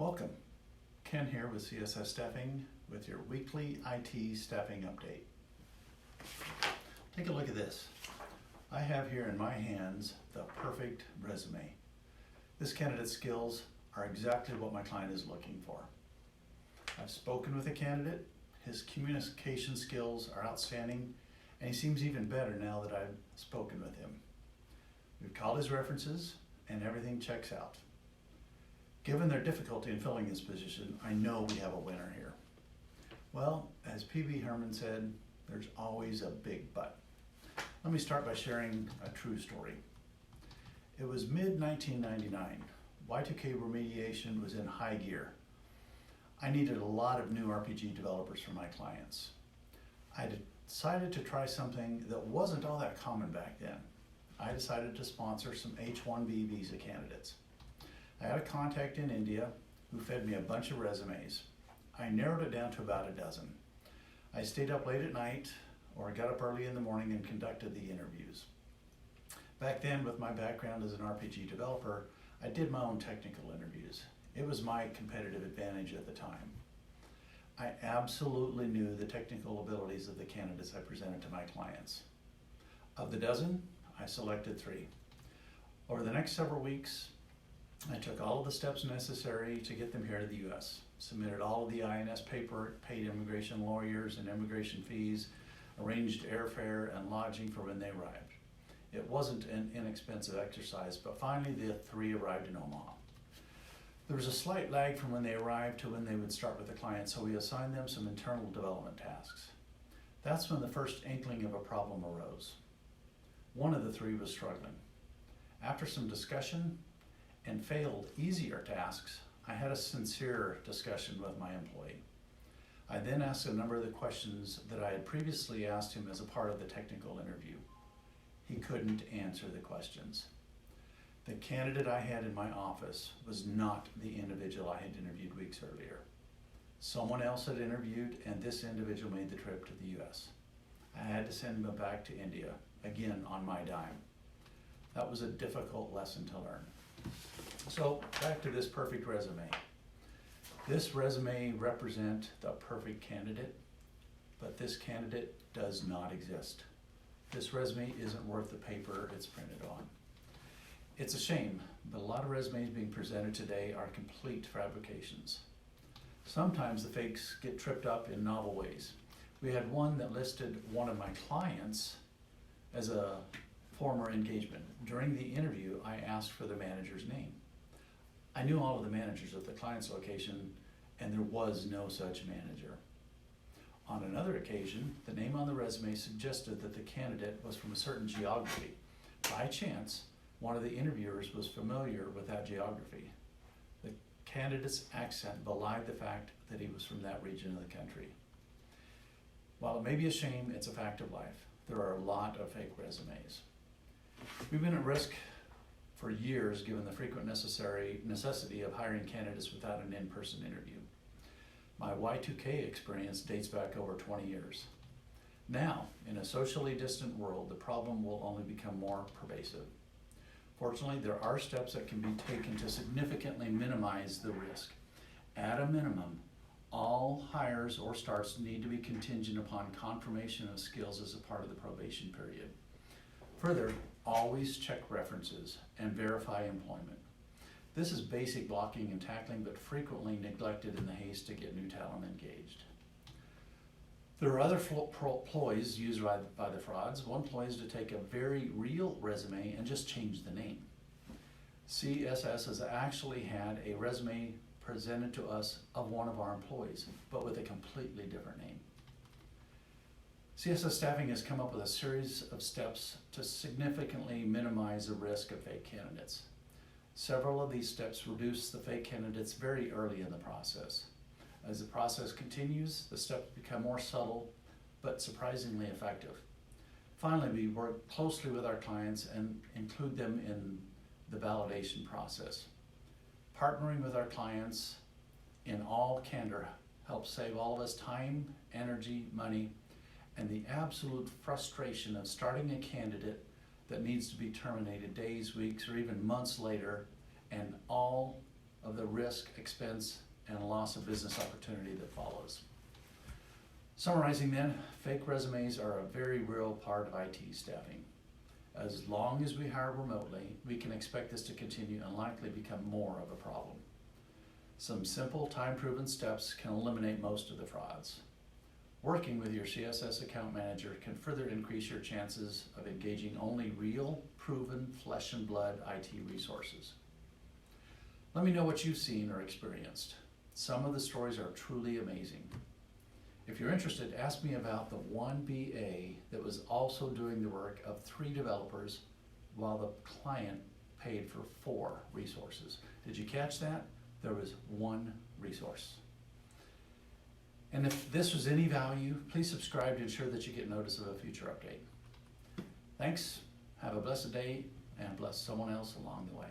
Welcome. Ken here with CSS Staffing with your weekly IT staffing update. Take a look at this. I have here in my hands the perfect resume. This candidate's skills are exactly what my client is looking for. I've spoken with the candidate. His communication skills are outstanding, and he seems even better now that I've spoken with him. We've called his references, and everything checks out. Given their difficulty in filling this position, I know we have a winner here. Well, as P.B. Herman said, there's always a big but. Let me start by sharing a true story. It was mid-1999. Y2K remediation was in high gear. I needed a lot of new RPG developers for my clients. I decided to try something that wasn't all that common back then. I decided to sponsor some H-1B visa candidates. I had a contact in India who fed me a bunch of resumes. I narrowed it down to about a dozen. I stayed up late at night or got up early in the morning and conducted the interviews. Back then, with my background as an RPG developer, I did my own technical interviews. It was my competitive advantage at the time. I absolutely knew the technical abilities of the candidates I presented to my clients. Of the dozen, I selected 3. Over the next several weeks, I took all of the steps necessary to get them here to the U.S., submitted all of the INS paperwork, paid immigration lawyers and immigration fees, arranged airfare and lodging for when they arrived. It wasn't an inexpensive exercise, but finally the 3 arrived in Omaha. There was a slight lag from when they arrived to when they would start with the client, so we assigned them some internal development tasks. That's when the first inkling of a problem arose. One of the 3 was struggling. After some discussion and failed easier tasks, I had a sincere discussion with my employee. I then asked a number of the questions that I had previously asked him as a part of the technical interview. He couldn't answer the questions. The candidate I had in my office was not the individual I had interviewed weeks earlier. Someone else had interviewed, and this individual made the trip to the US. I had to send him back to India, again on my dime. That was a difficult lesson to learn. So back to this perfect resume. This resume represents the perfect candidate, but this candidate does not exist. This resume isn't worth the paper it's printed on. It's a shame, but a lot of resumes being presented today are complete fabrications. Sometimes the fakes get tripped up in novel ways. We had one that listed one of my clients as a former engagement. During the interview, I asked for the manager's name. I knew all of the managers at the client's location, and there was no such manager. On another occasion, the name on the resume suggested that the candidate was from a certain geography. By chance, one of the interviewers was familiar with that geography. The candidate's accent belied the fact that he was from that region of the country. While it may be a shame, it's a fact of life. There are a lot of fake resumes. We've been at risk for years given the frequent necessity of hiring candidates without an in-person interview. My Y2K experience dates back over 20 years. Now, in a socially distant world, the problem will only become more pervasive. Fortunately, there are steps that can be taken to significantly minimize the risk. At a minimum, all hires or starts need to be contingent upon confirmation of skills as a part of the probation period. Further, always check references and verify employment. This is basic blocking and tackling, but frequently neglected in the haste to get new talent engaged. There are other ploys used by the frauds. One ploy is to take a very real resume and just change the name. CSS has actually had a resume presented to us of one of our employees, but with a completely different name. CSS Staffing has come up with a series of steps to significantly minimize the risk of fake candidates. Several of these steps reduce the fake candidates very early in the process. As the process continues, the steps become more subtle, but surprisingly effective. Finally, we work closely with our clients and include them in the validation process. Partnering with our clients in all candor helps save all of us time, energy, money, and the absolute frustration of starting a candidate that needs to be terminated days, weeks, or even months later, and all of the risk, expense, and loss of business opportunity that follows. Summarizing then, fake resumes are a very real part of IT staffing. As long as we hire remotely, we can expect this to continue and likely become more of a problem. Some simple, time-proven steps can eliminate most of the frauds. Working with your CSS account manager can further increase your chances of engaging only real, proven, flesh and blood IT resources. Let me know what you've seen or experienced. Some of the stories are truly amazing. If you're interested, ask me about the one BA that was also doing the work of 3 developers while the client paid for 4 resources. Did you catch that? There was 1 resource. And if this was any value, please subscribe to ensure that you get notice of a future update. Thanks, have a blessed day, and bless someone else along the way.